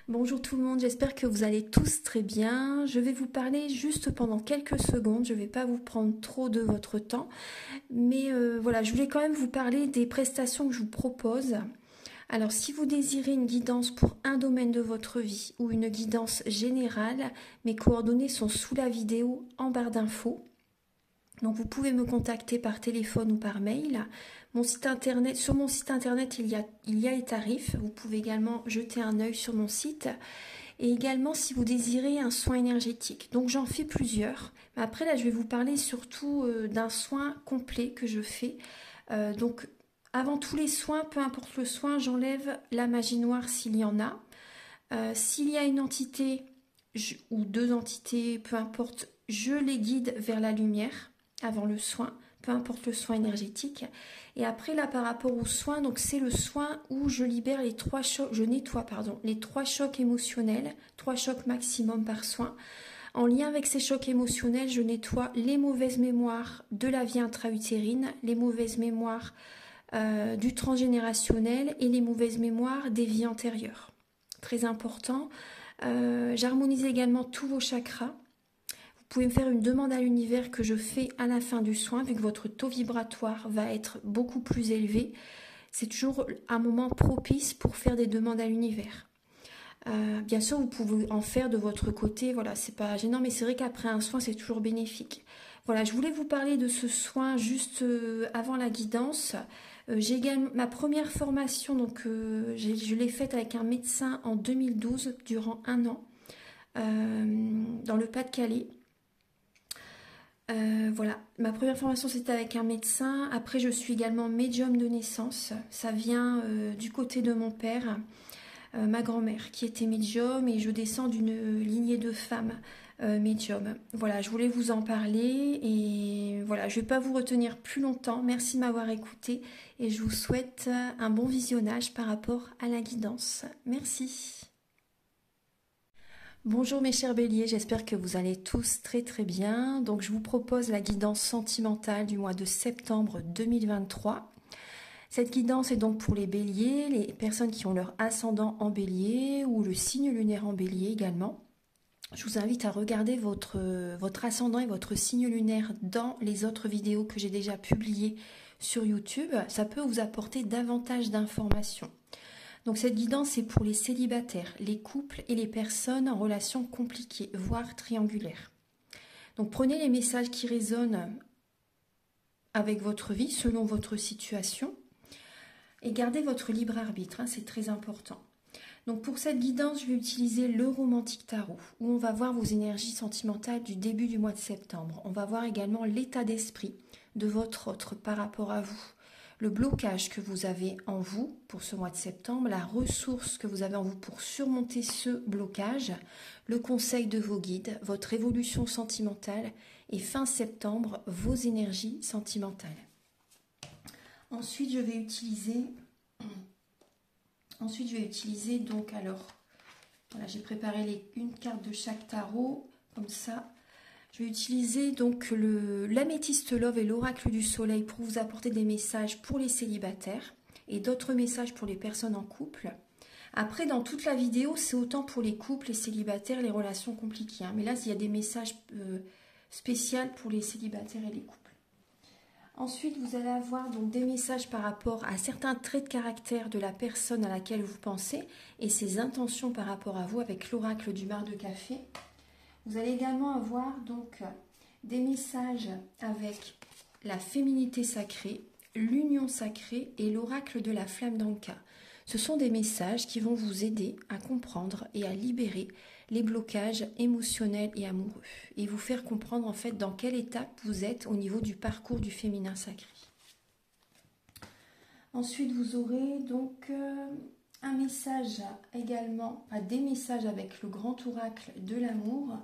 Bonjour tout le monde, j'espère que vous allez tous très bien. Je vais vous parler juste pendant quelques secondes, je ne vais pas vous prendre trop de votre temps. Mais voilà, je voulais quand même vous parler des prestations que je vous propose. Alors si vous désirez une guidance pour un domaine de votre vie ou une guidance générale, mes coordonnées sont sous la vidéo en barre d'infos. Donc vous pouvez me contacter par téléphone ou par mail. Sur mon site internet, il y a les tarifs. Vous pouvez également jeter un œil sur mon site. Et également si vous désirez un soin énergétique. Donc j'en fais plusieurs. Mais après là, je vais vous parler surtout d'un soin complet que je fais. Donc avant tous les soins, peu importe le soin, j'enlève la magie noire s'il y en a. S'il y a une entité ou deux entités, peu importe, je les guide vers la lumière avant le soin, peu importe le soin énergétique. Et après là par rapport au soin, donc c'est le soin où je libère les trois chocs, je nettoie les trois chocs émotionnels, 3 chocs maximum par soin. En lien avec ces chocs émotionnels, je nettoie les mauvaises mémoires de la vie intra-utérine, les mauvaises mémoires du transgénérationnel et les mauvaises mémoires des vies antérieures. Très important. J'harmonise également tous vos chakras. Vous pouvez me faire une demande à l'univers que je fais à la fin du soin, vu que votre taux vibratoire va être beaucoup plus élevé. C'est toujours un moment propice pour faire des demandes à l'univers. Bien sûr, vous pouvez en faire de votre côté, voilà, c'est pas gênant, mais c'est vrai qu'après un soin, c'est toujours bénéfique. Voilà, je voulais vous parler de ce soin juste avant la guidance. J'ai également ma première formation, donc je l'ai faite avec un médecin en 2012, durant 1 an, dans le Pas-de-Calais. Voilà, ma première formation c'était avec un médecin. Après je suis également médium de naissance. Ça vient du côté de mon père, ma grand-mère qui était médium, et je descends d'une lignée de femmes médium. Voilà, je voulais vous en parler et voilà, je ne vais pas vous retenir plus longtemps. Merci de m'avoir écouté et je vous souhaite un bon visionnage par rapport à la guidance. Merci. Bonjour mes chers béliers, j'espère que vous allez tous très très bien. Donc je vous propose la guidance sentimentale du mois de septembre 2023. Cette guidance est donc pour les béliers, les personnes qui ont leur ascendant en bélier ou le signe lunaire en bélier également. Je vous invite à regarder votre ascendant et votre signe lunaire dans les autres vidéos que j'ai déjà publiées sur YouTube. Ça peut vous apporter davantage d'informations. Donc cette guidance est pour les célibataires, les couples et les personnes en relation compliquée, voire triangulaire. Donc prenez les messages qui résonnent avec votre vie, selon votre situation, et gardez votre libre arbitre, c'est très important. Donc pour cette guidance, je vais utiliser le Romantique Tarot, où on va voir vos énergies sentimentales du début du mois de septembre. On va voir également l'état d'esprit de votre autre par rapport à vous. Le blocage que vous avez en vous pour ce mois de septembre, la ressource que vous avez en vous pour surmonter ce blocage, le conseil de vos guides, votre évolution sentimentale et fin septembre, vos énergies sentimentales. Ensuite, je vais utiliser donc alors, voilà, j'ai préparé une carte de chaque tarot, comme ça. Je vais utiliser donc l'améthyste love et l'oracle du soleil pour vous apporter des messages pour les célibataires et d'autres messages pour les personnes en couple. Après, dans toute la vidéo, c'est autant pour les couples, les célibataires, les relations compliquées. Mais là, il y a des messages spéciaux pour les célibataires et les couples. Ensuite, vous allez avoir donc des messages par rapport à certains traits de caractère de la personne à laquelle vous pensez et ses intentions par rapport à vous avec l'oracle du mar de café. Vous allez également avoir donc des messages avec la féminité sacrée, l'union sacrée et l'oracle de la flamme d'Anka. Ce sont des messages qui vont vous aider à comprendre et à libérer les blocages émotionnels et amoureux et vous faire comprendre en fait dans quelle étape vous êtes au niveau du parcours du féminin sacré. Ensuite, vous aurez donc un message également, des messages avec le grand oracle de l'amour,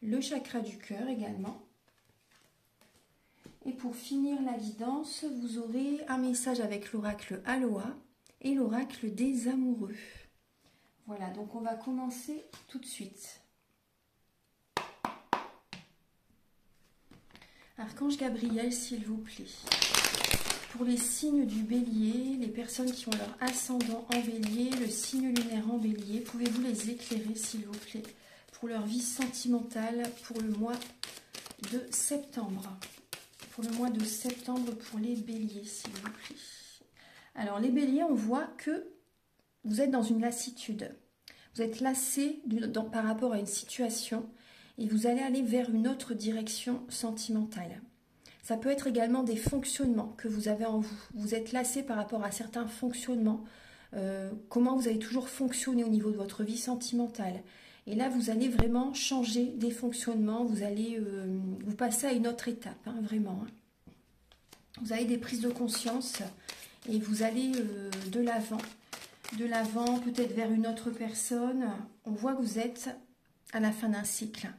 le chakra du cœur également. Et pour finir la guidance, vous aurez un message avec l'oracle Aloha et l'oracle des amoureux. Voilà, donc on va commencer tout de suite. Archange Gabriel, s'il vous plaît, pour les signes du bélier, les personnes qui ont leur ascendant en bélier, le signe lunaire en bélier, pouvez-vous les éclairer s'il vous plaît pour leur vie sentimentale pour le mois de septembre? Pour le mois de septembre pour les béliers s'il vous plaît. Alors les béliers, on voit que vous êtes dans une lassitude. Vous êtes lassé par rapport à une situation et vous allez aller vers une autre direction sentimentale. Ça peut être également des fonctionnements que vous avez en vous. Vous êtes lassé par rapport à certains fonctionnements. Comment vous avez toujours fonctionné au niveau de votre vie sentimentale. Et là, vous allez vraiment changer des fonctionnements. Vous allez vous passer à une autre étape, hein, vraiment. Hein. Vous avez des prises de conscience et vous allez de l'avant. De l'avant, peut-être vers une autre personne. On voit que vous êtes à la fin d'un cycle.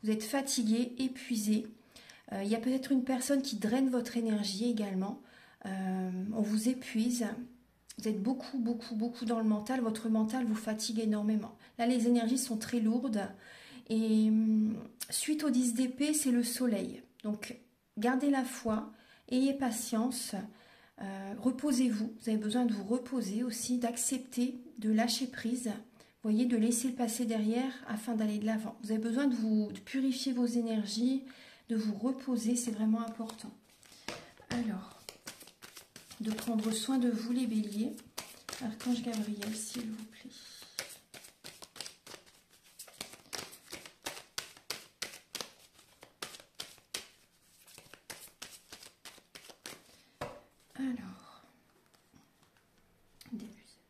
Vous êtes fatigué, épuisé. Il y a peut-être une personne qui draine votre énergie également. On vous épuise. Vous êtes beaucoup dans le mental. Votre mental vous fatigue énormément. Là, les énergies sont très lourdes. Et suite au 10 d'épée, c'est le soleil. Donc, gardez la foi. Ayez patience. Reposez-vous. Vous avez besoin de vous reposer aussi, d'accepter, de lâcher prise. Vous voyez, de laisser le passé derrière afin d'aller de l'avant. Vous avez besoin de purifier vos énergies, de vous reposer, c'est vraiment important. Alors, de prendre soin de vous les béliers. Archange Gabriel, s'il vous plaît. Alors, début septembre.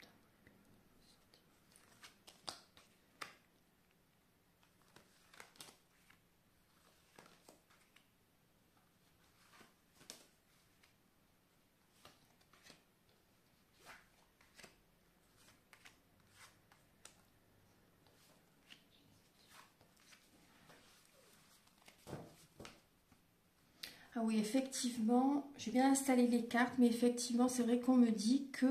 Ah oui, effectivement, j'ai bien installé les cartes, mais effectivement, c'est vrai qu'on me dit que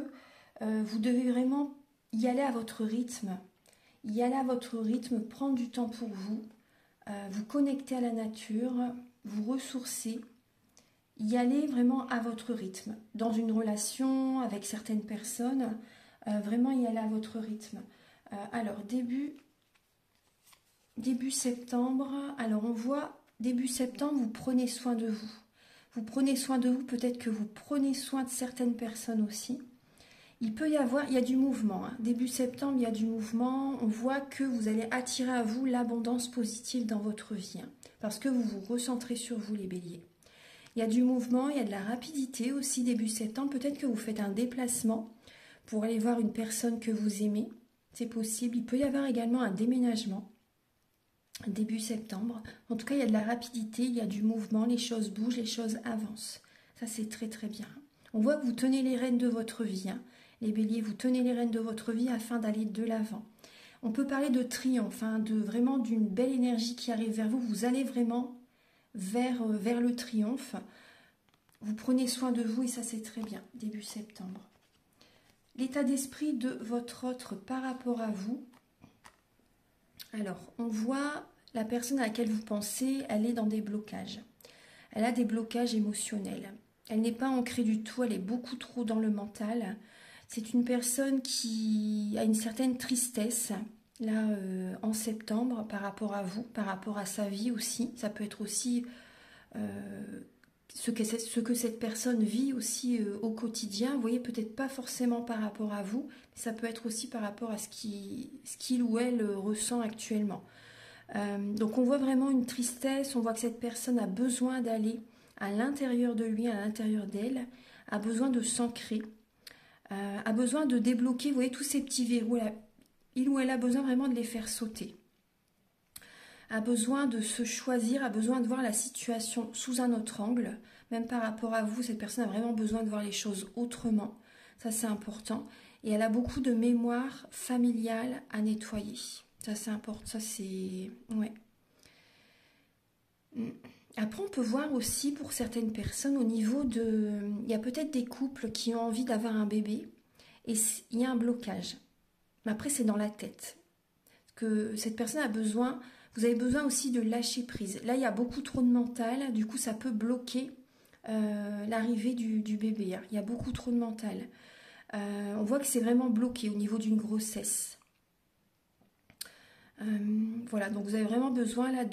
vous devez vraiment y aller à votre rythme. Y aller à votre rythme, prendre du temps pour vous, vous connecter à la nature, vous ressourcer, y aller vraiment à votre rythme. Dans une relation avec certaines personnes, vraiment y aller à votre rythme. Alors, début septembre, alors on voit... Début septembre, vous prenez soin de vous. Vous prenez soin de vous, peut-être que vous prenez soin de certaines personnes aussi. Il y a du mouvement. Hein. Début septembre, il y a du mouvement. On voit que vous allez attirer à vous l'abondance positive dans votre vie. Hein, parce que vous vous recentrez sur vous, les béliers. Il y a du mouvement, il y a de la rapidité aussi début septembre. Peut-être que vous faites un déplacement pour aller voir une personne que vous aimez. C'est possible. Il peut y avoir également un déménagement. Début septembre. En tout cas, il y a de la rapidité, il y a du mouvement, les choses bougent, les choses avancent. Ça, c'est très très bien. On voit que vous tenez les rênes de votre vie. Hein. Les béliers, vous tenez les rênes de votre vie afin d'aller de l'avant. On peut parler de triomphe, hein, vraiment d'une belle énergie qui arrive vers vous. Vous allez vraiment vers le triomphe. Vous prenez soin de vous et ça, c'est très bien. Début septembre. L'état d'esprit de votre autre par rapport à vous. Alors, on voit la personne à laquelle vous pensez, elle est dans des blocages. Elle a des blocages émotionnels. Elle n'est pas ancrée du tout, elle est beaucoup trop dans le mental. C'est une personne qui a une certaine tristesse, là, en septembre, par rapport à vous, par rapport à sa vie aussi. Ça peut être aussi ce que cette personne vit aussi au quotidien. Vous voyez, peut-être pas forcément par rapport à vous, mais ça peut être aussi par rapport à ce qu'il ou elle ressent actuellement. Donc on voit vraiment une tristesse, on voit que cette personne a besoin d'aller à l'intérieur de lui, à l'intérieur d'elle, a besoin de s'ancrer, a besoin de débloquer, vous voyez, tous ces petits verrous, il ou elle a besoin vraiment de les faire sauter. A besoin de se choisir, a besoin de voir la situation sous un autre angle. Même par rapport à vous, cette personne a vraiment besoin de voir les choses autrement. Ça, c'est important. Et elle a beaucoup de mémoire familiale à nettoyer. Ça, c'est important. Ça, c'est... Ouais. Après, on peut voir aussi pour certaines personnes au niveau de... Il y a peut-être des couples qui ont envie d'avoir un bébé et il y a un blocage. Mais après, c'est dans la tête. Parce que cette personne a besoin... Vous avez besoin aussi de lâcher prise. Là, il y a beaucoup trop de mental. Du coup, ça peut bloquer l'arrivée du bébé, hein. Il y a beaucoup trop de mental. On voit que c'est vraiment bloqué au niveau d'une grossesse. Voilà, donc vous avez vraiment besoin là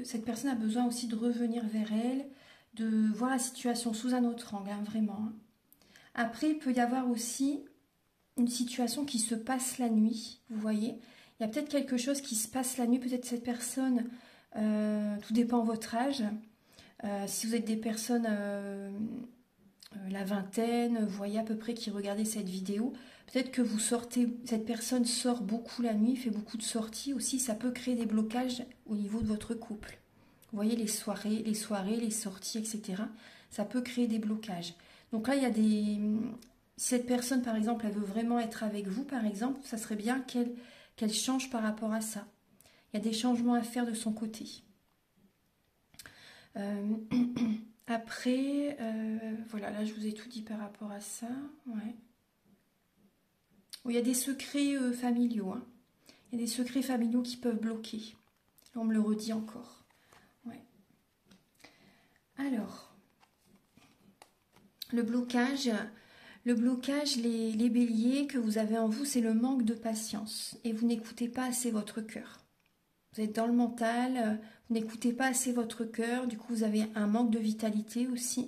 cette personne a besoin aussi de revenir vers elle, de voir la situation sous un autre angle, hein, vraiment, hein. Après, il peut y avoir aussi une situation qui se passe la nuit, vous voyez. Il y a peut-être quelque chose qui se passe la nuit, peut-être cette personne, tout dépend de votre âge. Si vous êtes des personnes, la vingtaine, vous voyez à peu près qui regardez cette vidéo, peut-être que vous sortez, cette personne sort beaucoup la nuit, fait beaucoup de sorties aussi, ça peut créer des blocages au niveau de votre couple. Vous voyez les soirées, les sorties, etc. Ça peut créer des blocages. Donc là, il y a des... Si cette personne, par exemple, elle veut vraiment être avec vous, par exemple, ça serait bien qu'elle change par rapport à ça. Il y a des changements à faire de son côté. Après, voilà, là, je vous ai tout dit par rapport à ça. Ouais. Il y a des secrets familiaux, hein. Il y a des secrets familiaux qui peuvent bloquer. Là, on me le redit encore. Ouais. Alors, le blocage, les béliers que vous avez en vous, c'est le manque de patience. Et vous n'écoutez pas assez votre cœur. Vous êtes dans le mental, vous n'écoutez pas assez votre cœur, du coup vous avez un manque de vitalité aussi.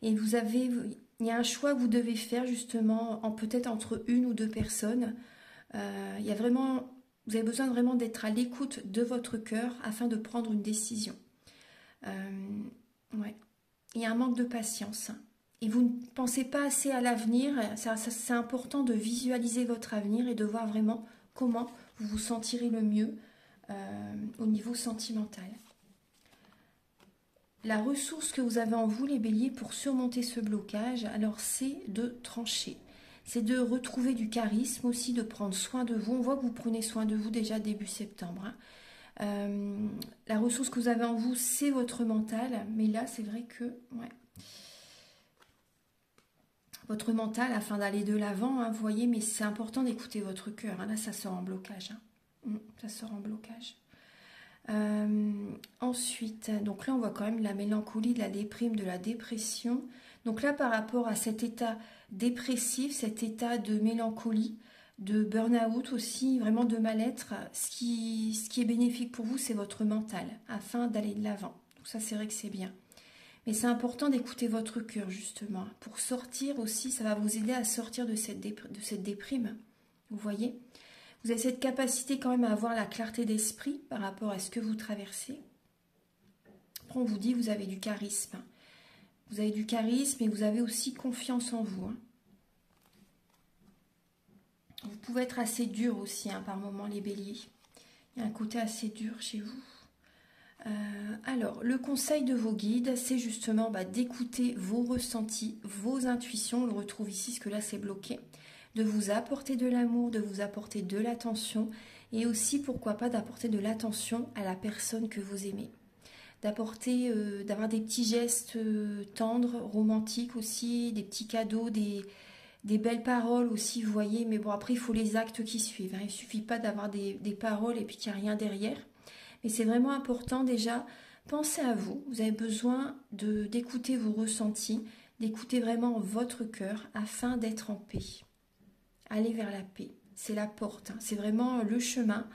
Et il y a un choix que vous devez faire justement, peut-être entre une ou deux personnes. Il y a vraiment, vous avez besoin vraiment d'être à l'écoute de votre cœur afin de prendre une décision. Ouais. Il y a un manque de patience. Et vous ne pensez pas assez à l'avenir. C'est important de visualiser votre avenir et de voir vraiment comment vous vous sentirez le mieux au niveau sentimental. La ressource que vous avez en vous, les béliers, pour surmonter ce blocage, alors c'est de trancher. C'est de retrouver du charisme aussi, de prendre soin de vous. On voit que vous prenez soin de vous déjà début septembre, hein. La ressource que vous avez en vous, c'est votre mental. Mais là, c'est vrai que... Ouais. Votre mental, afin d'aller de l'avant, hein, vous voyez, mais c'est important d'écouter votre cœur. Hein. Là, ça sort en blocage. Hein. Ça sort en blocage. Ensuite, donc là on voit quand même la mélancolie, de la déprime, de la dépression. Donc là par rapport à cet état dépressif, cet état de mélancolie, de burn-out aussi, vraiment de mal-être, ce qui est bénéfique pour vous, c'est votre mental, afin d'aller de l'avant. Donc ça c'est vrai que c'est bien. Mais c'est important d'écouter votre cœur justement. Pour sortir aussi, ça va vous aider à sortir de cette déprime. Vous voyez ? Vous avez cette capacité quand même à avoir la clarté d'esprit par rapport à ce que vous traversez. Après, on vous dit que vous avez du charisme. Vous avez du charisme et vous avez aussi confiance en vous. Hein. Vous pouvez être assez dur aussi, hein, par moments, les béliers. Il y a un côté assez dur chez vous. Alors, le conseil de vos guides, c'est justement d'écouter vos ressentis, vos intuitions. On le retrouve ici, parce que là, c'est bloqué. De vous apporter de l'amour, de vous apporter de l'attention et aussi, pourquoi pas, d'apporter de l'attention à la personne que vous aimez. D'avoir des petits gestes tendres, romantiques aussi, des petits cadeaux, des belles paroles aussi, vous voyez. Mais bon, après, il faut les actes qui suivent. Hein. Il ne suffit pas d'avoir des paroles et puis qu'il n'y a rien derrière. Mais c'est vraiment important déjà, pensez à vous. Vous avez besoin d'écouter vos ressentis, d'écouter vraiment votre cœur afin d'être en paix. Aller vers la paix, c'est la porte, hein. C'est vraiment le chemin.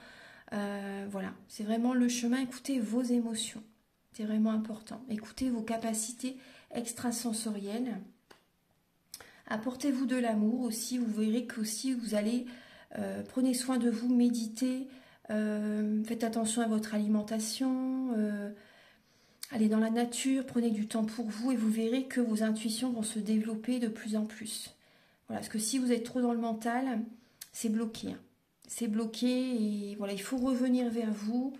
Voilà, c'est vraiment le chemin. Écoutez vos émotions, c'est vraiment important. Écoutez vos capacités extrasensorielles. Apportez-vous de l'amour aussi. Vous verrez qu'aussi vous allez, prenez soin de vous, méditez, faites attention à votre alimentation, allez dans la nature, prenez du temps pour vous et vous verrez que vos intuitions vont se développer de plus en plus. Voilà, parce que si vous êtes trop dans le mental, c'est bloqué. Hein. C'est bloqué et voilà, il faut revenir vers vous,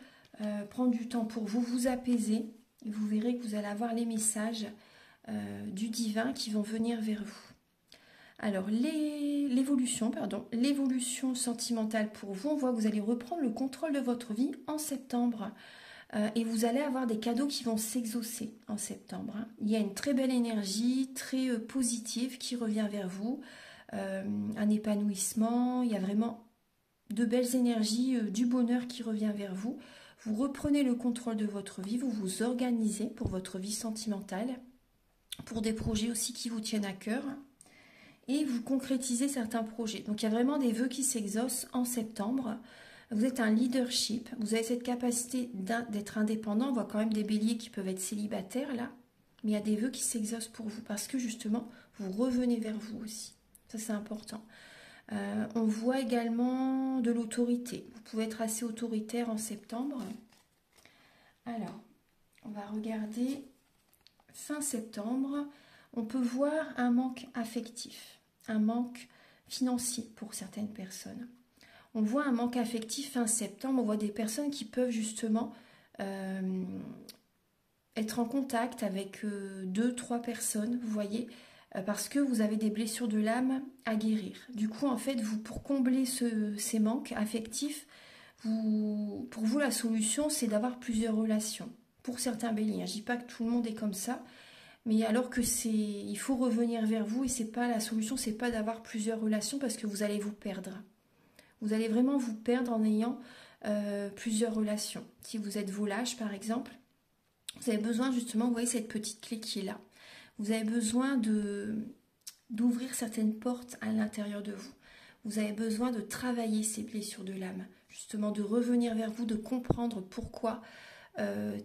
prendre du temps pour vous, vous apaiser. Et vous verrez que vous allez avoir les messages du divin qui vont venir vers vous. Alors, l'évolution sentimentale pour vous, on voit que vous allez reprendre le contrôle de votre vie en septembre. Et vous allez avoir des cadeaux qui vont s'exaucer en septembre. Hein. Il y a une très belle énergie, très positive qui revient vers vous. Un épanouissement, il y a vraiment de belles énergies, du bonheur qui revient vers vous. Vous reprenez le contrôle de votre vie, vous vous organisez pour votre vie sentimentale. pour des projets aussi qui vous tiennent à cœur. Et vous concrétisez certains projets. Donc il y a vraiment des vœux qui s'exaucent en septembre. Vous êtes un leadership, vous avez cette capacité d'être indépendant. On voit quand même des béliers qui peuvent être célibataires là. Mais il y a des vœux qui s'exaucent pour vous parce que justement, vous revenez vers vous aussi. Ça, c'est important. On voit également de l'autorité. Vous pouvez être assez autoritaire en septembre. Alors, on va regarder fin septembre. On peut voir un manque affectif, un manque financier pour certaines personnes. On voit un manque affectif fin septembre. On voit des personnes qui peuvent justement être en contact avec 2-3 personnes, vous voyez, parce que vous avez des blessures de l'âme à guérir. Du coup, en fait, pour combler ces manques affectifs, pour vous, la solution, c'est d'avoir plusieurs relations. Pour certains béliers, je ne dis pas que tout le monde est comme ça, mais alors que il faut revenir vers vous et c'est pas la solution, c'est pas d'avoir plusieurs relations parce que vous allez vous perdre. Vous allez vraiment vous perdre en ayant plusieurs relations. Si vous êtes volage, par exemple, vous avez besoin justement, vous voyez cette petite clé qui est là. Vous avez besoin d'ouvrir certaines portes à l'intérieur de vous. Vous avez besoin de travailler ces blessures de l'âme, justement de revenir vers vous, de comprendre pourquoi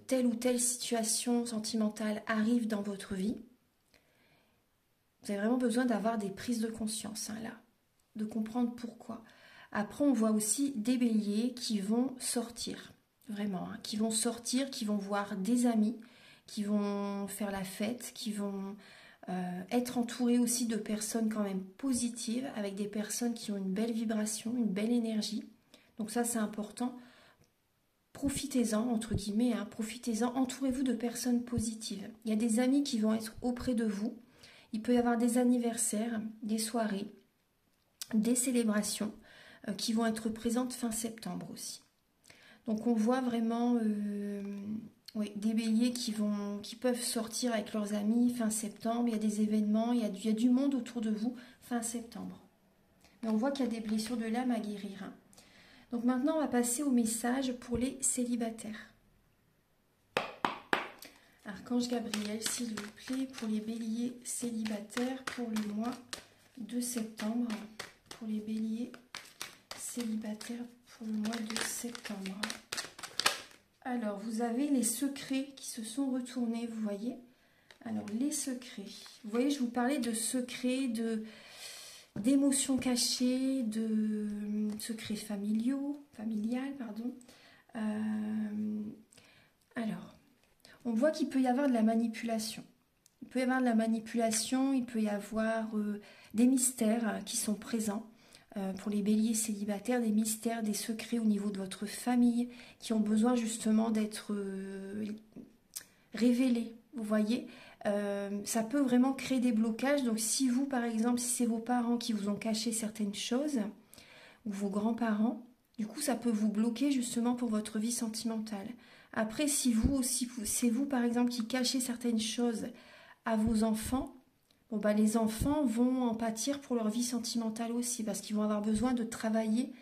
telle ou telle situation sentimentale arrive dans votre vie. Vous avez vraiment besoin d'avoir des prises de conscience là, de comprendre pourquoi. Après, on voit aussi des béliers qui vont sortir, vraiment, qui vont sortir, qui vont voir des amis, qui vont faire la fête, qui vont être entourés aussi de personnes quand même positives, avec des personnes qui ont une belle vibration, une belle énergie. Donc ça, c'est important. Profitez-en, entre guillemets, profitez-en, entourez-vous de personnes positives. Il y a des amis qui vont être auprès de vous. Il peut y avoir des anniversaires, des soirées, des célébrations qui vont être présentes fin septembre aussi. Donc on voit vraiment des béliers qui peuvent sortir avec leurs amis fin septembre. Il y a des événements, il y a du monde autour de vous fin septembre. Mais on voit qu'il y a des blessures de l'âme à guérir. Donc maintenant, on va passer au message pour les célibataires. Archange Gabriel, s'il vous plaît, pour les béliers célibataires pour le mois de septembre. Pour les béliers célibataires pour le mois de septembre. Alors, vous avez les secrets qui se sont retournés, vous voyez. Alors, les secrets. Vous voyez, je vous parlais de secrets, d'émotions cachées, de secrets familial, pardon. Alors, on voit qu'il peut y avoir de la manipulation. Il peut y avoir de la manipulation, il peut y avoir des mystères qui sont présents. Pour les béliers célibataires, des mystères, des secrets au niveau de votre famille qui ont besoin justement d'être révélés, vous voyez. Ça peut vraiment créer des blocages. Donc si vous, par exemple, si c'est vos parents qui vous ont caché certaines choses, ou vos grands-parents, du coup ça peut vous bloquer justement pour votre vie sentimentale. Après, si vous aussi, c'est vous par exemple qui cachez certaines choses à vos enfants, bon, bah, les enfants vont en pâtir pour leur vie sentimentale aussi, parce qu'ils vont avoir besoin de travailler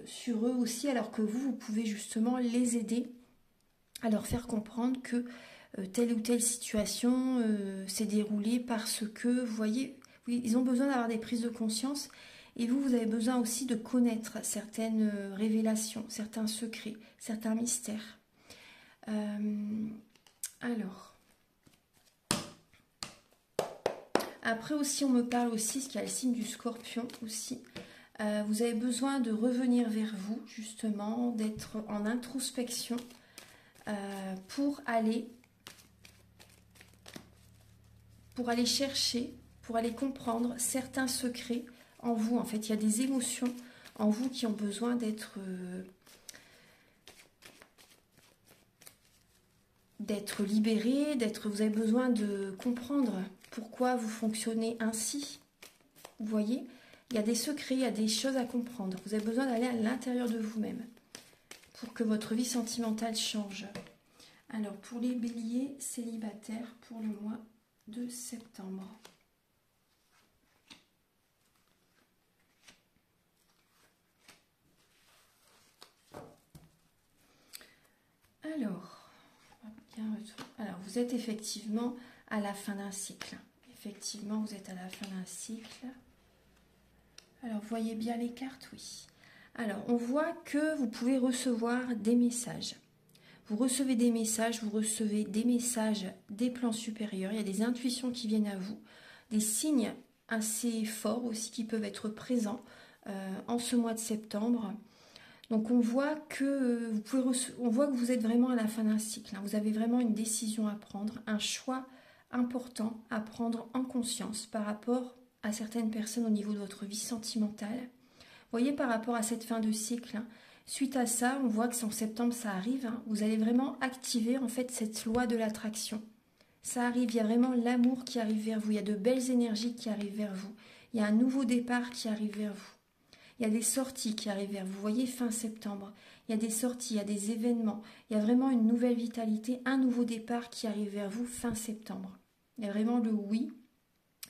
sur eux aussi, alors que vous pouvez justement les aider à leur faire comprendre que telle ou telle situation s'est déroulée parce que, vous voyez, oui, ils ont besoin d'avoir des prises de conscience, et vous avez besoin aussi de connaître certaines révélations, certains secrets, certains mystères. Alors... Après aussi, on me parle aussi, ce qu'il y a le signe du scorpion aussi. Vous avez besoin de revenir vers vous, justement, d'être en introspection pour aller chercher, pour aller comprendre certains secrets en vous. En fait, il y a des émotions en vous qui ont besoin d'être libérées, vous avez besoin de comprendre pourquoi vous fonctionnez ainsi. Vous voyez, il y a des secrets, il y a des choses à comprendre. Vous avez besoin d'aller à l'intérieur de vous-même pour que votre vie sentimentale change. Alors, pour les béliers célibataires pour le mois de septembre. Alors, vous êtes effectivement à la fin d'un cycle. Effectivement, vous êtes à la fin d'un cycle. Alors, vous voyez bien les cartes? Oui. Alors, on voit que vous pouvez recevoir des messages. Vous recevez des messages, des plans supérieurs. Il y a des intuitions qui viennent à vous, des signes assez forts aussi qui peuvent être présents en ce mois de septembre. Donc on voit que vous êtes vraiment à la fin d'un cycle. Vous avez vraiment une décision à prendre, un choix important à prendre en conscience par rapport à certaines personnes au niveau de votre vie sentimentale. Vous voyez, par rapport à cette fin de cycle, suite à ça, on voit que en septembre ça arrive. Vous allez vraiment activer en fait cette loi de l'attraction. Ça arrive, il y a vraiment l'amour qui arrive vers vous, il y a de belles énergies qui arrivent vers vous, il y a un nouveau départ qui arrive vers vous. Il y a des sorties qui arrivent vers vous. Vous voyez, fin septembre, il y a des sorties, il y a des événements. Il y a vraiment une nouvelle vitalité, un nouveau départ qui arrive vers vous fin septembre. Il y a vraiment le oui.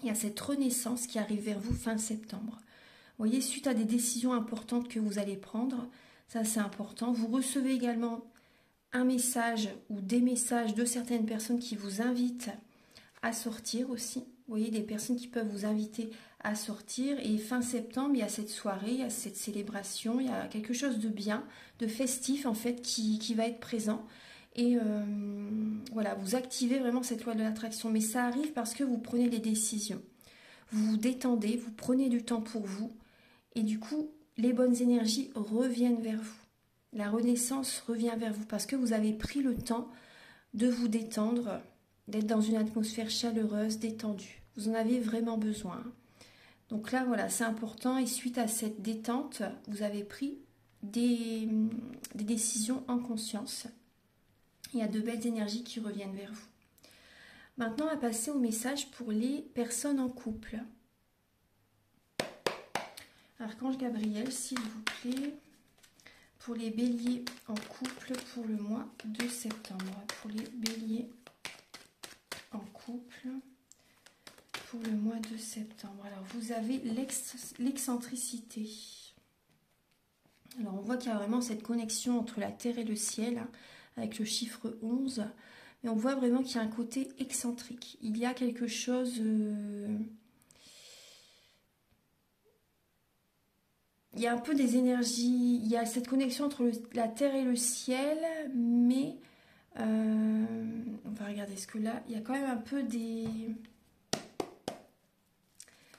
Il y a cette renaissance qui arrive vers vous fin septembre. Vous voyez, suite à des décisions importantes que vous allez prendre, ça c'est important. Vous recevez également un message ou des messages de certaines personnes qui vous invitent à sortir aussi. Vous voyez, des personnes qui peuvent vous inviter à sortir. Et fin septembre, il y a cette soirée, il y a cette célébration, il y a quelque chose de bien, de festif en fait qui va être présent. Et voilà, vous activez vraiment cette loi de l'attraction. Mais ça arrive parce que vous prenez des décisions. Vous vous détendez, vous prenez du temps pour vous. Et du coup, les bonnes énergies reviennent vers vous. La renaissance revient vers vous parce que vous avez pris le temps de vous détendre, d'être dans une atmosphère chaleureuse, détendue. Vous en avez vraiment besoin. Donc là, voilà, c'est important. Et suite à cette détente, vous avez pris des décisions en conscience. Il y a de belles énergies qui reviennent vers vous. Maintenant, on va passer au message pour les personnes en couple. Archange Gabriel, s'il vous plaît, pour les béliers en couple pour le mois de septembre. Pour les béliers en couple pour le mois de septembre. Alors, vous avez l'excentricité. Alors, on voit qu'il y a vraiment cette connexion entre la terre et le ciel, avec le chiffre 11. Mais on voit vraiment qu'il y a un côté excentrique. Il y a quelque chose... il y a un peu des énergies, il y a cette connexion entre la terre et le ciel, mais on va regarder ce que là, il y a quand même un peu des...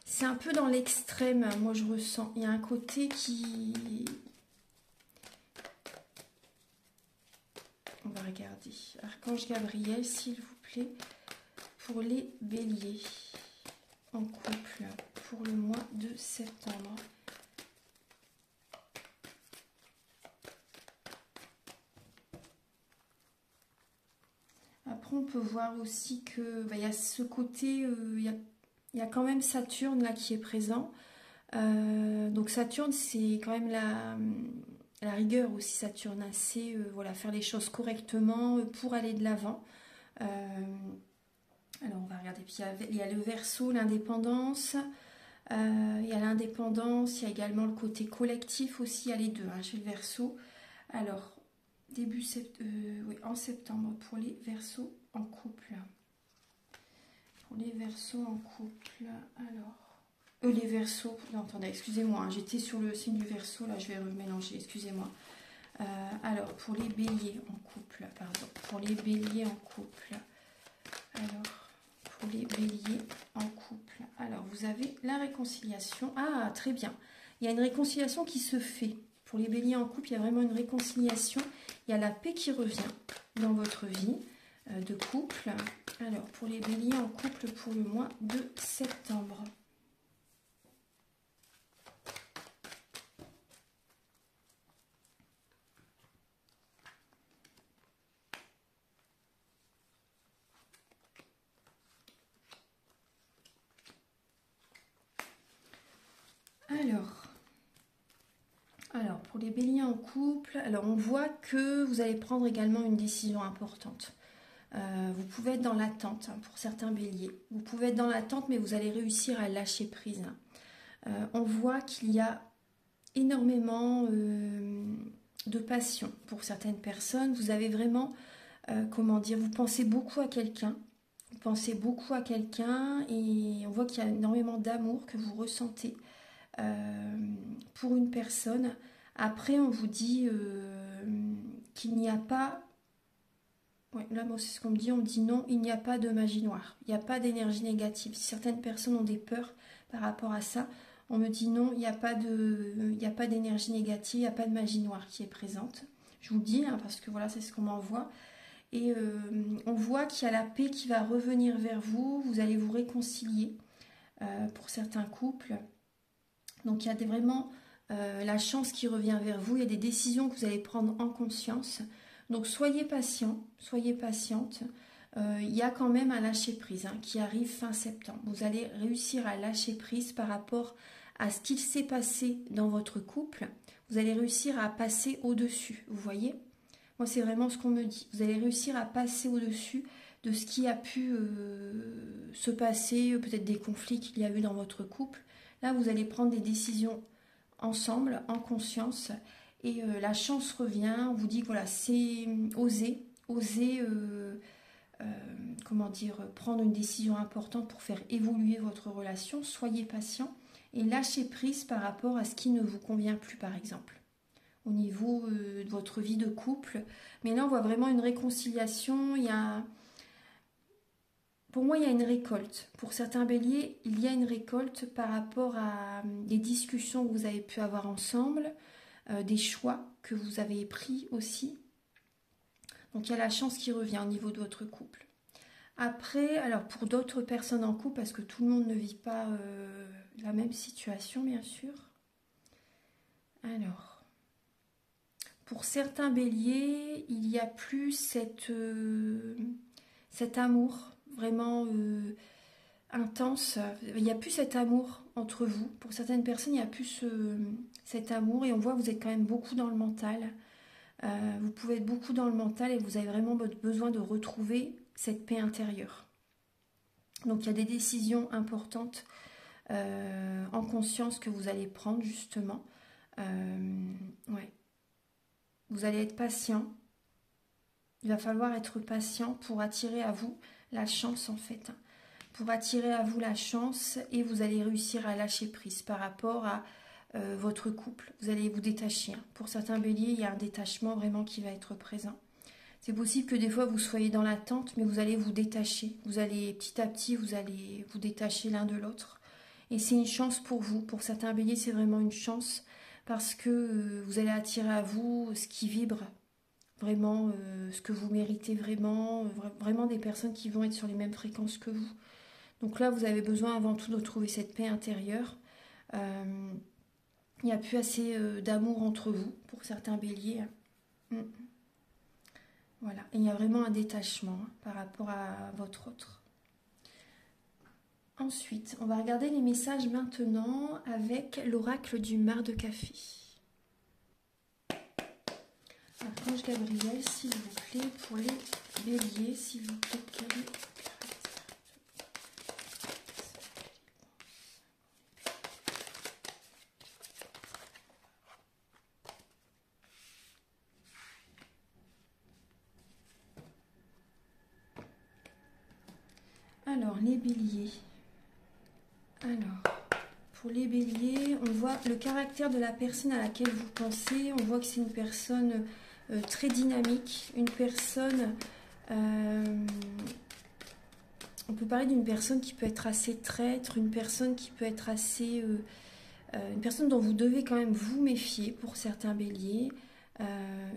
C'est un peu dans l'extrême, moi je ressens. Il y a un côté qui... On va regarder. Archange Gabriel, s'il vous plaît, pour les béliers en couple pour le mois de septembre. Après, on peut voir aussi que il y a ce côté, il y a quand même Saturne là qui est présent. Donc Saturne, c'est quand même la rigueur aussi, Saturne. C'est voilà, faire les choses correctement pour aller de l'avant. Alors, on va regarder. Puis, il y a le Verseau, l'indépendance. Il y a l'indépendance, il y a également le côté collectif aussi. Il y a les deux chez le Verseau. Alors, oui, en septembre pour les Verseaux en couple. Pour les Verseaux en couple, alors... les Verseaux, non, attendez, excusez-moi, j'étais sur le signe du Verseau, là je vais remélanger, excusez-moi. Alors, pour les béliers en couple, pardon, pour les béliers en couple, alors, pour les béliers en couple, alors vous avez la réconciliation, ah, très bien, il y a une réconciliation qui se fait. Pour les béliers en couple, il y a vraiment une réconciliation. Il y a la paix qui revient dans votre vie de couple. Alors, pour les béliers en couple pour le mois de septembre. Alors, pour les béliers en couple, alors on voit que vous allez prendre également une décision importante. Vous pouvez être dans l'attente pour certains béliers. Vous pouvez être dans l'attente, mais vous allez réussir à lâcher prise. On voit qu'il y a énormément de passion pour certaines personnes. Vous avez vraiment, comment dire, vous pensez beaucoup à quelqu'un. Vous pensez beaucoup à quelqu'un et on voit qu'il y a énormément d'amour que vous ressentez pour une personne. Après, on vous dit qu'il n'y a pas... Ouais, là, moi, c'est ce qu'on me dit. On me dit non, il n'y a pas de magie noire. Il n'y a pas d'énergie négative. Si certaines personnes ont des peurs par rapport à ça, on me dit non, il n'y a pas d'énergie négative, il n'y a pas de magie noire qui est présente. Je vous le dis, hein, parce que voilà, c'est ce qu'on m'envoie. Et on voit qu'il y a la paix qui va revenir vers vous. Vous allez vous réconcilier pour certains couples. Donc, il y a vraiment la chance qui revient vers vous. Il y a des décisions que vous allez prendre en conscience. Donc soyez patient, soyez patiente. Il y a quand même un lâcher-prise qui arrive fin septembre. Vous allez réussir à lâcher prise par rapport à ce qu'il s'est passé dans votre couple. Vous allez réussir à passer au-dessus, vous voyez? Moi, c'est vraiment ce qu'on me dit. Vous allez réussir à passer au-dessus de ce qui a pu se passer, peut-être des conflits qu'il y a eu dans votre couple. Là, vous allez prendre des décisions ensemble, en conscience. Et la chance revient, on vous dit que voilà, c'est oser, comment dire, prendre une décision importante pour faire évoluer votre relation. Soyez patient et lâchez prise par rapport à ce qui ne vous convient plus, par exemple, au niveau de votre vie de couple. Mais là, on voit vraiment une réconciliation. Pour moi, il y a une récolte. Pour certains béliers, il y a une récolte par rapport à des discussions que vous avez pu avoir ensemble, des choix que vous avez pris aussi. Donc il y a la chance qui revient au niveau de votre couple. Après, alors pour d'autres personnes en couple, parce que tout le monde ne vit pas la même situation, bien sûr. Alors, pour certains béliers, il n'y a plus cet amour vraiment intense. Il n'y a plus cet amour entre vous. Pour certaines personnes, il n'y a plus cet amour et on voit que vous êtes quand même beaucoup dans le mental. Vous pouvez être beaucoup dans le mental et vous avez vraiment besoin de retrouver cette paix intérieure. Donc il y a des décisions importantes en conscience que vous allez prendre justement. Ouais. Vous allez être patient. Il va falloir être patient pour attirer à vous la chance en fait. Pour attirer à vous la chance et vous allez réussir à lâcher prise par rapport à votre couple. Vous allez vous détacher. Pour certains béliers, il y a un détachement vraiment qui va être présent. C'est possible que des fois vous soyez dans l'attente, mais vous allez vous détacher. Vous allez petit à petit, vous allez vous détacher l'un de l'autre. Et c'est une chance pour vous. Pour certains béliers, c'est vraiment une chance parce que vous allez attirer à vous ce qui vibre, vraiment ce que vous méritez vraiment, vraiment des personnes qui vont être sur les mêmes fréquences que vous. Donc là, vous avez besoin avant tout de trouver cette paix intérieure. Il n'y a plus assez d'amour entre vous pour certains béliers. Voilà, et il y a vraiment un détachement par rapport à votre autre. Ensuite, on va regarder les messages maintenant avec l'oracle du mar de café. Archange Gabriel, s'il vous plaît, pour les béliers, s'il vous plaît, quel est... Alors, les béliers. Alors, pour les béliers, on voit le caractère de la personne à laquelle vous pensez. On voit que c'est une personne très dynamique, une personne... on peut parler d'une personne qui peut être assez traître, une personne qui peut être assez... une personne dont vous devez quand même vous méfier pour certains béliers.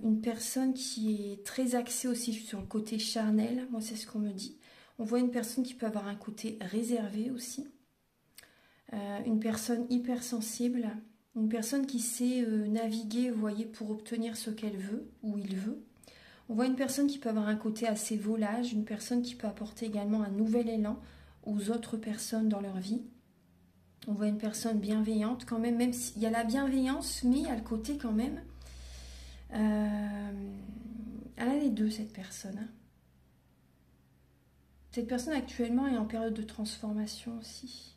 Une personne qui est très axée aussi sur le côté charnel. Moi, c'est ce qu'on me dit. On voit une personne qui peut avoir un côté réservé aussi. Une personne hypersensible. Une personne qui sait naviguer, vous voyez, pour obtenir ce qu'elle veut, ou il veut. On voit une personne qui peut avoir un côté assez volage. Une personne qui peut apporter également un nouvel élan aux autres personnes dans leur vie. On voit une personne bienveillante quand même s'il y a la bienveillance, mais il y a le côté quand même... elle a les deux, cette personne. Cette personne actuellement est en période de transformation aussi.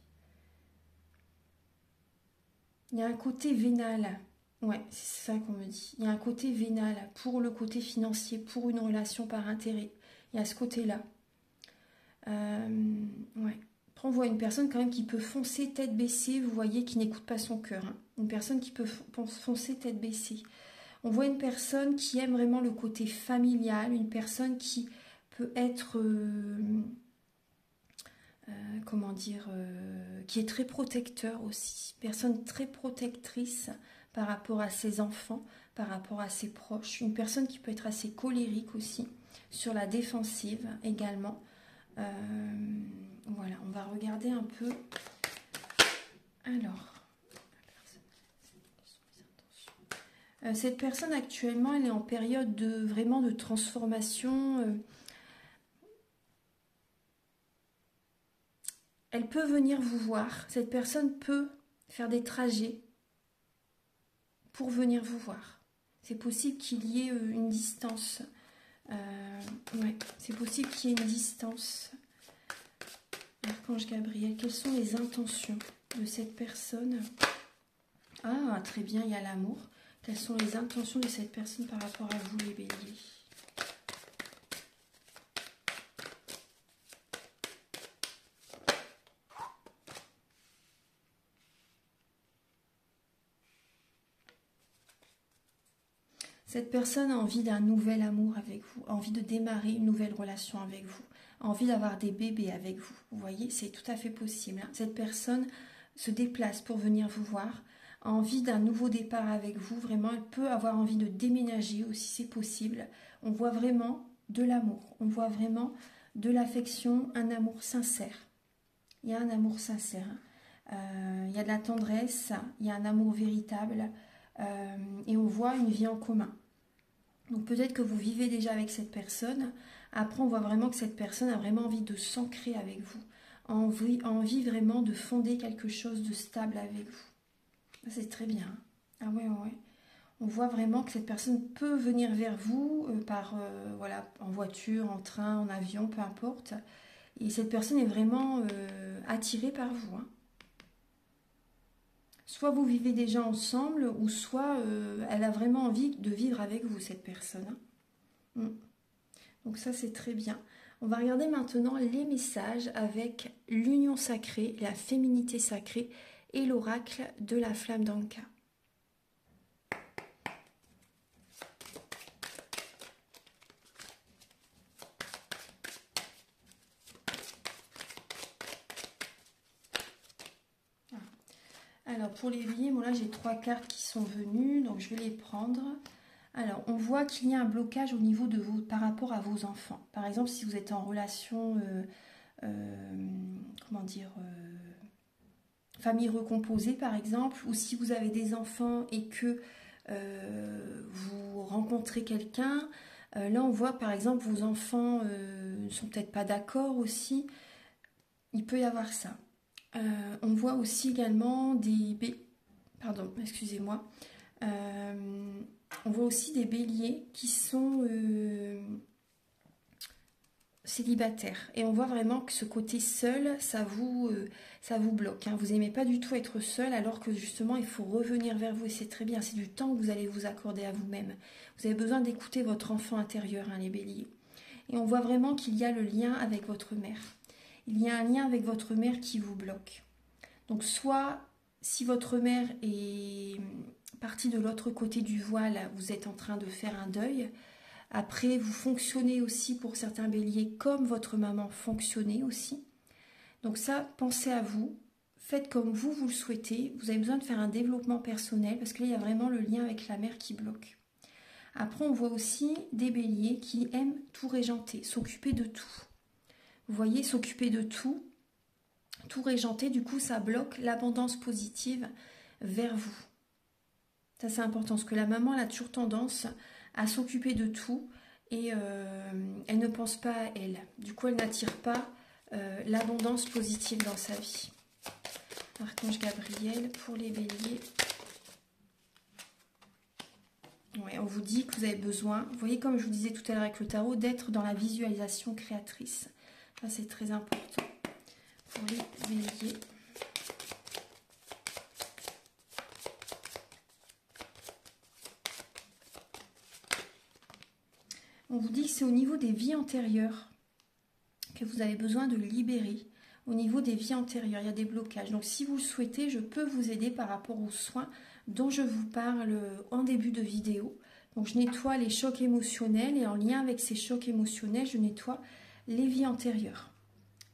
Il y a un côté vénal. Ouais, c'est ça qu'on me dit. Il y a un côté vénal pour le côté financier, pour une relation par intérêt. Il y a ce côté-là. Ouais. Après, on voit une personne quand même qui peut foncer tête baissée, vous voyez, qui n'écoute pas son cœur. Hein. Une personne qui peut foncer tête baissée. On voit une personne qui aime vraiment le côté familial, une personne qui peut être, comment dire, qui est très protecteur aussi. Personne très protectrice par rapport à ses enfants, par rapport à ses proches. Une personne qui peut être assez colérique aussi, sur la défensive également. Voilà, on va regarder un peu. Alors, cette personne actuellement, elle est en période vraiment de transformation. Elle peut venir vous voir. Cette personne peut faire des trajets pour venir vous voir. C'est possible qu'il y ait une distance. Ouais, c'est possible qu'il y ait une distance. Archange Gabriel, quelles sont les intentions de cette personne? Ah, très bien, il y a l'amour. Quelles sont les intentions de cette personne par rapport à vous, les béliers? Cette personne a envie d'un nouvel amour avec vous, a envie de démarrer une nouvelle relation avec vous, a envie d'avoir des bébés avec vous. Vous voyez, c'est tout à fait possible. Hein. Cette personne se déplace pour venir vous voir, a envie d'un nouveau départ avec vous. Vraiment, elle peut avoir envie de déménager aussi, c'est possible. On voit vraiment de l'amour, on voit vraiment de l'affection, un amour sincère. Il y a un amour sincère. Il y a de la tendresse, il y a un amour véritable et on voit une vie en commun. Donc peut-être que vous vivez déjà avec cette personne. Après, on voit vraiment que cette personne a vraiment envie de s'ancrer avec vous. Envie vraiment de fonder quelque chose de stable avec vous. C'est très bien. Ah ouais, ouais. On voit vraiment que cette personne peut venir vers vous voilà, en voiture, en train, en avion, peu importe. Et cette personne est vraiment attirée par vous. Hein. Soit vous vivez déjà ensemble, ou soit elle a vraiment envie de vivre avec vous, cette personne. Hein. Donc ça, c'est très bien. On va regarder maintenant les messages avec l'union sacrée, la féminité sacrée et l'oracle de la flamme d'Anka. Alors pour les billets, bon là j'ai 3 cartes qui sont venues, donc je vais les prendre. Alors on voit qu'il y a un blocage au niveau de vous par rapport à vos enfants. Par exemple, si vous êtes en relation, comment dire, famille recomposée par exemple, ou si vous avez des enfants et que vous rencontrez quelqu'un, là on voit par exemple vos enfants ne sont peut-être pas d'accord aussi. Il peut y avoir ça. On voit aussi également pardon, excusez-moi. On voit aussi des béliers qui sont célibataires. Et on voit vraiment que ce côté seul, ça vous bloque. Hein. Vous n'aimez pas du tout être seul, alors que justement, il faut revenir vers vous. Et c'est très bien, c'est du temps que vous allez vous accorder à vous-même. Vous avez besoin d'écouter votre enfant intérieur, hein, les béliers. Et on voit vraiment qu'il y a le lien avec votre mère. Il y a un lien avec votre mère qui vous bloque. Donc soit, si votre mère est partie de l'autre côté du voile, vous êtes en train de faire un deuil. Après, vous fonctionnez aussi pour certains béliers comme votre maman fonctionnait aussi. Donc ça, pensez à vous. Faites comme vous le souhaitez. Vous avez besoin de faire un développement personnel parce que là, il y a vraiment le lien avec la mère qui bloque. Après, on voit aussi des béliers qui aiment tout régenter, s'occuper de tout. Vous voyez, s'occuper de tout régenter, du coup, ça bloque l'abondance positive vers vous. Ça, c'est important, parce que la maman, elle a toujours tendance à s'occuper de tout et elle ne pense pas à elle. Du coup, elle n'attire pas l'abondance positive dans sa vie. Archange Gabriel, pour les béliers. Ouais, on vous dit que vous avez besoin, vous voyez, comme je vous disais tout à l'heure avec le tarot, d'être dans la visualisation créatrice. Ça, c'est très important pour les béliers. On vous dit que c'est au niveau des vies antérieures que vous avez besoin de libérer au niveau des vies antérieures. Il y a des blocages. Donc si vous le souhaitez, je peux vous aider par rapport aux soins dont je vous parle en début de vidéo. Donc je nettoie les chocs émotionnels et en lien avec ces chocs émotionnels, je nettoie les vies antérieures.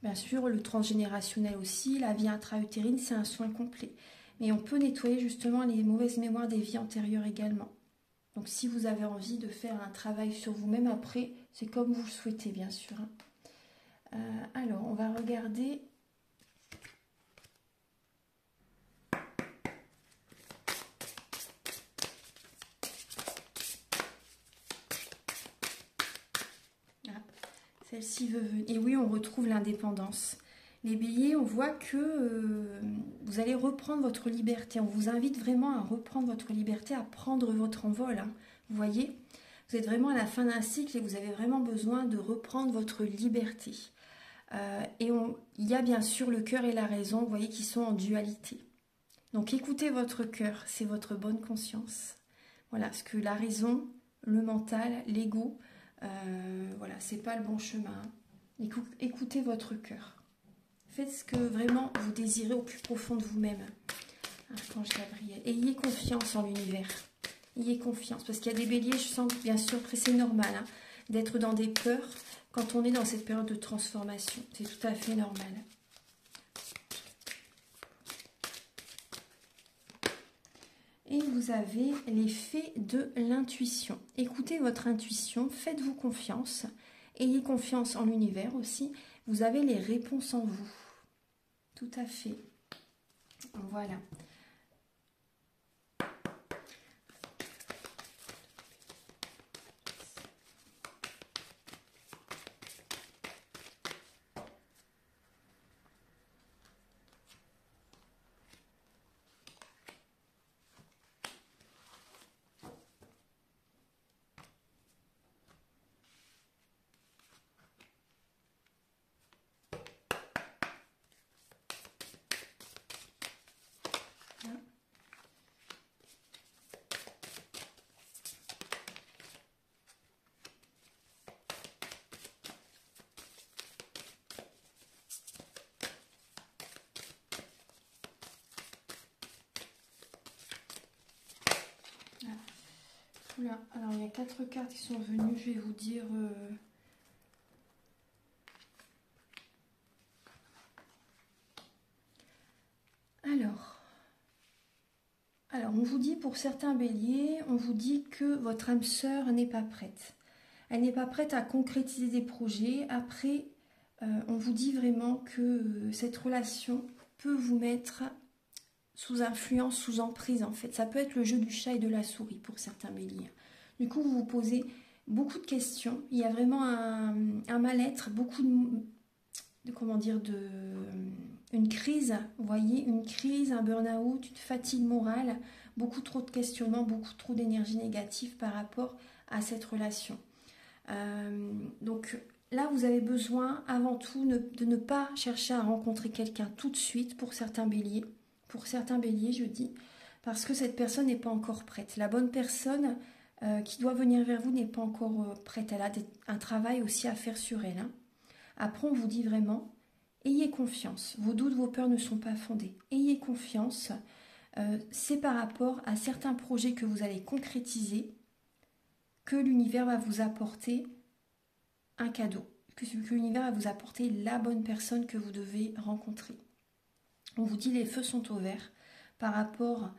Bien sûr, le transgénérationnel aussi, la vie intra-utérine, c'est un soin complet. Mais on peut nettoyer justement les mauvaises mémoires des vies antérieures également. Donc si vous avez envie de faire un travail sur vous-même après, c'est comme vous le souhaitez bien sûr. Alors, on va regarder. Ah, celle-ci veut venir. Et oui, on retrouve l'indépendance. Les béliers, on voit que vous allez reprendre votre liberté. On vous invite vraiment à reprendre votre liberté, à prendre votre envol. Hein. Vous voyez, vous êtes vraiment à la fin d'un cycle et vous avez vraiment besoin de reprendre votre liberté. Il y a bien sûr le cœur et la raison, vous voyez, qui sont en dualité. Donc écoutez votre cœur, c'est votre bonne conscience. Voilà, parce que la raison, le mental, l'ego, voilà, c'est pas le bon chemin. Écoutez votre cœur. Faites ce que vraiment vous désirez au plus profond de vous-même. Archange Gabriel. Ayez confiance en l'univers. Ayez confiance. Parce qu'il y a des béliers, je sens bien sûr que c'est normal hein, d'être dans des peurs quand on est dans cette période de transformation. C'est tout à fait normal. Et vous avez l'effet de l'intuition. Écoutez votre intuition, faites-vous confiance. Ayez confiance en l'univers aussi. Vous avez les réponses en vous. Tout à fait. Voilà. Voilà. Alors il y a 4 cartes qui sont venues, je vais vous dire... Alors, on vous dit pour certains béliers, on vous dit que votre âme sœur n'est pas prête. Elle n'est pas prête à concrétiser des projets. Après, on vous dit vraiment que cette relation peut vous mettre sous influence, sous emprise en fait. Ça peut être le jeu du chat et de la souris pour certains béliers. Du coup, vous vous posez beaucoup de questions. Il y a vraiment un mal-être, beaucoup une crise, vous voyez, une crise, un burn-out, une fatigue morale, beaucoup trop de questionnements, beaucoup trop d'énergie négative par rapport à cette relation. Donc là, vous avez besoin avant tout de ne pas chercher à rencontrer quelqu'un tout de suite pour certains béliers. Pour certains béliers, je dis, parce que cette personne n'est pas encore prête. La bonne personne qui doit venir vers vous n'est pas encore prête. Elle a un travail aussi à faire sur elle. Hein. Après, on vous dit vraiment, ayez confiance. Vos doutes, vos peurs ne sont pas fondés. Ayez confiance. C'est par rapport à certains projets que vous allez concrétiser que l'univers va vous apporter un cadeau. Que l'univers va vous apporter la bonne personne que vous devez rencontrer. On vous dit les feux sont au vert par rapport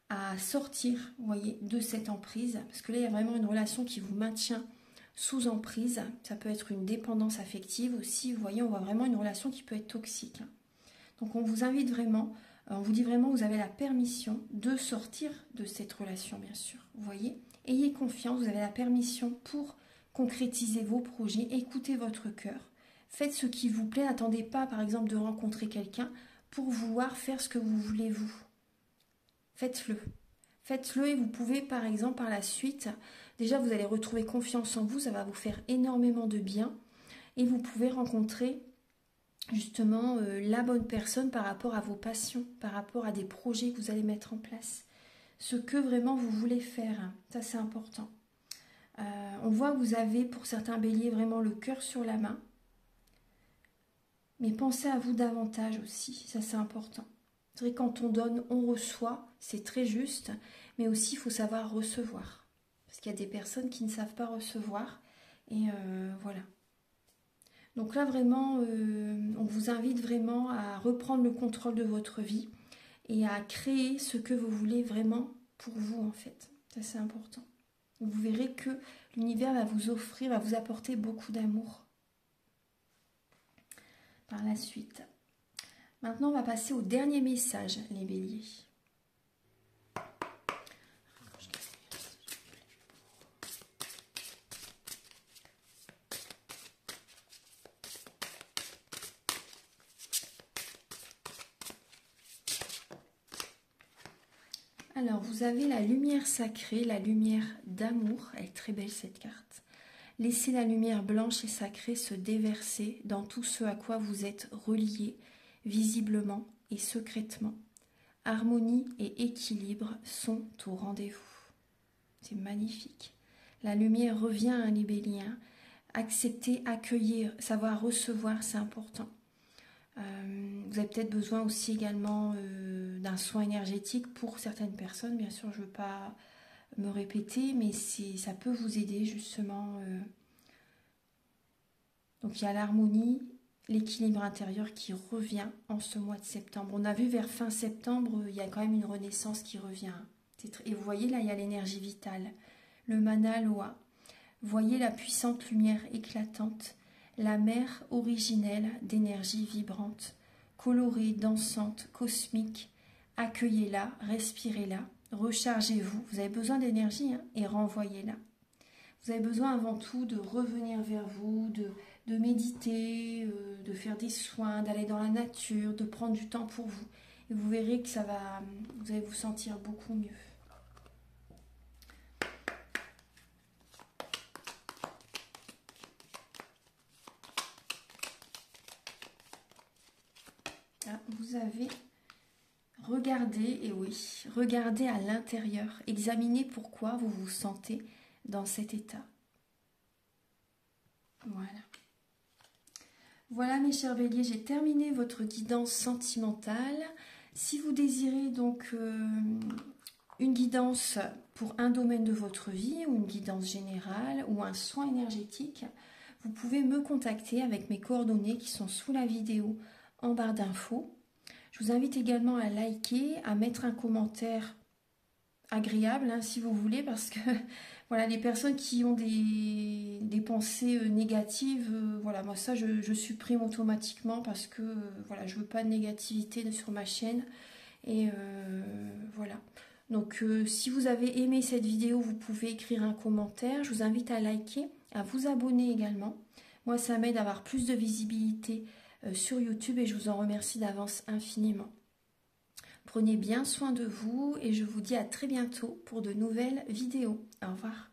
à sortir, vous voyez, de cette emprise. Parce que là, il y a vraiment une relation qui vous maintient sous emprise. Ça peut être une dépendance affective aussi. Vous voyez, on voit vraiment une relation qui peut être toxique. Donc on vous invite vraiment, on vous dit vraiment, vous avez la permission de sortir de cette relation, bien sûr. Vous voyez, ayez confiance, vous avez la permission pour concrétiser vos projets. Écoutez votre cœur. Faites ce qui vous plaît. N'attendez pas, par exemple, de rencontrer quelqu'un pour vouloir faire ce que vous voulez vous. Faites-le. Faites-le et vous pouvez par exemple par la suite, déjà vous allez retrouver confiance en vous, ça va vous faire énormément de bien et vous pouvez rencontrer justement la bonne personne par rapport à vos passions, par rapport à des projets que vous allez mettre en place. Ce que vraiment vous voulez faire, ça c'est important. On voit que vous avez pour certains béliers vraiment le cœur sur la main. mais pensez à vous davantage aussi, ça c'est important. C'est vrai, quand on donne, on reçoit, c'est très juste, mais aussi il faut savoir recevoir. Parce qu'il y a des personnes qui ne savent pas recevoir, et voilà. Donc là vraiment, on vous invite vraiment à reprendre le contrôle de votre vie et à créer ce que vous voulez vraiment pour vous en fait. Ça c'est important. Vous verrez que l'univers va vous offrir, va vous apporter beaucoup d'amour par la suite. Maintenant, on va passer au dernier message, les béliers. Alors, vous avez la lumière sacrée, la lumière d'amour. Elle est très belle cette carte. Laissez la lumière blanche et sacrée se déverser dans tout ce à quoi vous êtes reliés, visiblement et secrètement. Harmonie et équilibre sont au rendez-vous. C'est magnifique. La lumière revient à les béliens. Accepter, accueillir, savoir recevoir, c'est important. Vous avez peut-être besoin aussi également d'un soin énergétique pour certaines personnes. Bien sûr, je ne veux pas me répéter, mais ça peut vous aider justement. Donc il y a l'harmonie, l'équilibre intérieur qui revient en ce mois de septembre. On a vu vers fin septembre, il y a quand même une renaissance qui revient. Et vous voyez là, il y a l'énergie vitale, le mana loa. Voyez la puissante lumière éclatante, la mer originelle d'énergie vibrante, colorée, dansante, cosmique. Accueillez-la, respirez-la, rechargez-vous. Vous avez besoin d'énergie et renvoyez-la. Vous avez besoin avant tout de revenir vers vous, de méditer, de faire des soins, d'aller dans la nature, de prendre du temps pour vous. Et vous verrez que vous allez vous sentir beaucoup mieux. Vous avez regardé, et oui, regardez à l'intérieur, examinez pourquoi vous vous sentez dans cet état. Voilà. Voilà mes chers béliers, j'ai terminé votre guidance sentimentale. Si vous désirez donc une guidance pour un domaine de votre vie, ou une guidance générale, ou un soin énergétique, vous pouvez me contacter avec mes coordonnées qui sont sous la vidéo en barre d'infos. Je vous invite également à liker, à mettre un commentaire agréable si vous voulez, parce que voilà, les personnes qui ont des pensées négatives, voilà, moi ça je supprime automatiquement parce que voilà, je veux pas de négativité sur ma chaîne. Et voilà. Donc si vous avez aimé cette vidéo, vous pouvez écrire un commentaire. Je vous invite à liker, à vous abonner également. Moi ça m'aide à avoir plus de visibilité sur YouTube et je vous en remercie d'avance infiniment. Prenez bien soin de vous et je vous dis à très bientôt pour de nouvelles vidéos. Au revoir.